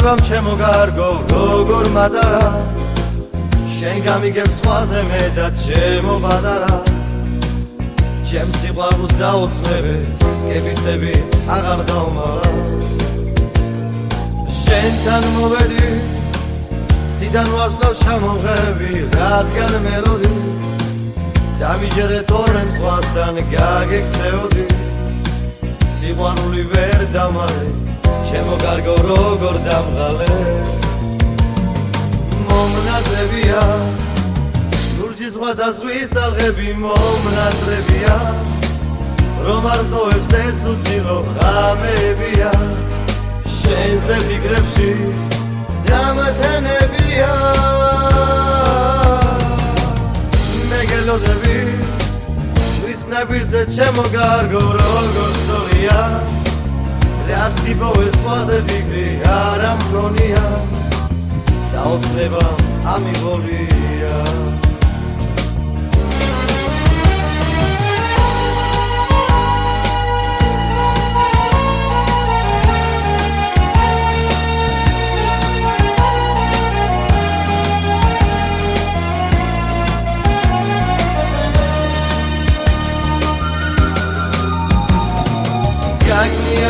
ვარდნებამ ჩემო გარგო როგორ მატარა შენ გამიგებ სხვაზე მეტად ჩემო პატარა ჩემ სიყვარულს დაუცნებებს კებიცები აღარ დავმალა შენთან მოვედი სიდან ვარსნავს ჩამოღები რადგან მელოდი დამიჯერე თორემ სხვასთან გაგექცეოდი სიყვარული ვერ დამალე ჩემო გარგო როგორ დამღალე მომნატრებია სურჯი ზღვა და ზღვის ტალღები მომნატრებია რომ არ ტოვებს ეს უცილო ღამებია შენზე ფიქრებში დამათანებია მე გელოდები ზღვის ნაპირზე ჩემო გარგო როგორ სწორია რაც იპოვეს სხვაზე ფიქრი არა მქონია დაუცნება ამიღოლია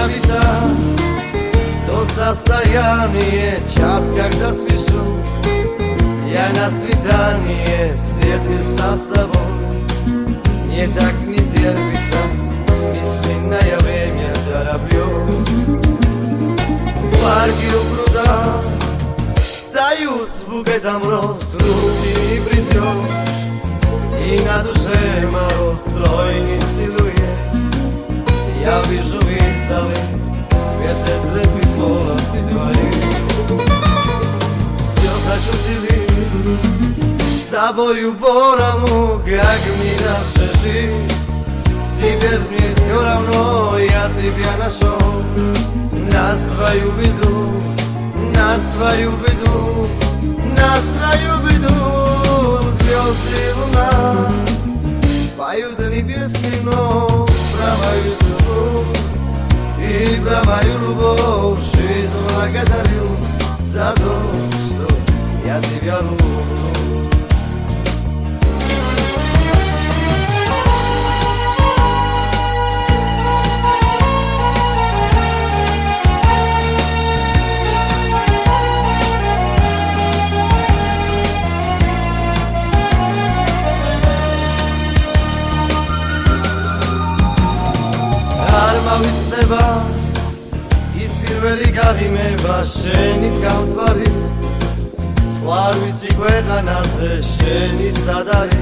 Виса, до состояния час, когда спешу я на свидание встретился с тобой. Не так не терпится бесценное время дороблю. В парке у пруда стою с букетом роз, руки не придешь, и на душе мороз стройный силуэт. Я вижу издали, ветер трепет волосы твои. Все хочу делить с тобою поровну, как мне дальше жить. Теперь мне все равно, я тебя нашел. На свою беду, на свою беду, на свою беду. Звезды и луна поют небесный ночь. Про мою судьбу и про мою любовь жизнь благодарю за то, что я тебя люблю. მოვიწდება ის პირველი გაღიმება შენი გამთვარი სხვა არ ვიცი ქვეყანაზე შენი სადარი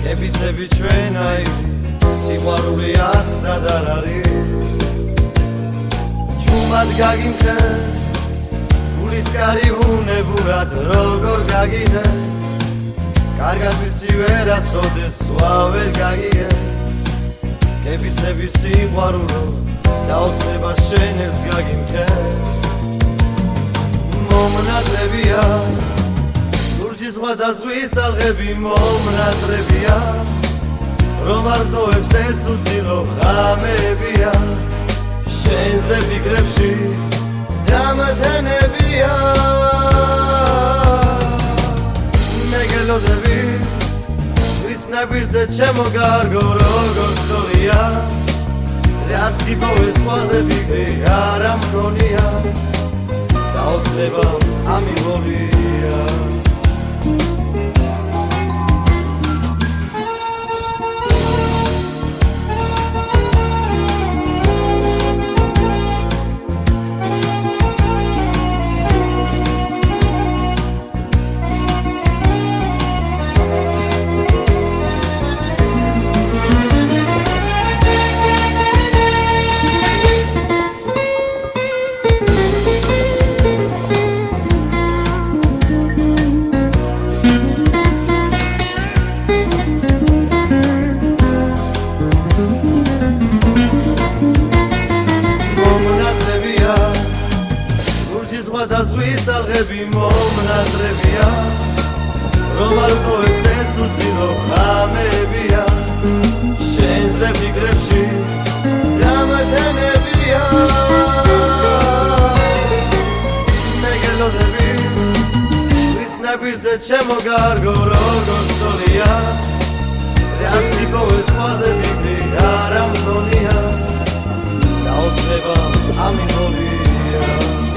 კებიცები ჩვენაირი სიყვარული ასად არ არის ჩუმად გაგიმხე გულისკარი უნებურად როგორ გაგიღე კარგად ვიცი ვერასოდეს სხვა ვერ გაგიღე კებიცები სიყვარულო დაუცნება შენელს გაგიმქე მომნატრებია სურჯი ზღვა და ზღვის ტალღები მომნატრებია რომ არ ტოვებს ეს უცილო ღამებია შენზე ფიქრებში დამათანებია მე გელოდები ნაპირზე ჩემო გარგო როგორ სწორია რაც იპოვეს სხვაზე ფიქრი არა მქონია დაუცნება ამიღოლია და ზღვის ტალღები მომნატრებია რომ არ ტოვებს ეს უცილო ღამებია შენზე ფიქრებში დამათანებია მელოდები ვის ნაპირზე ჩემო გარგო როგორ სწორია რაც იპოვეს სხვაზე ფიქრი არ ამგონია დაუძღება ამი მოვია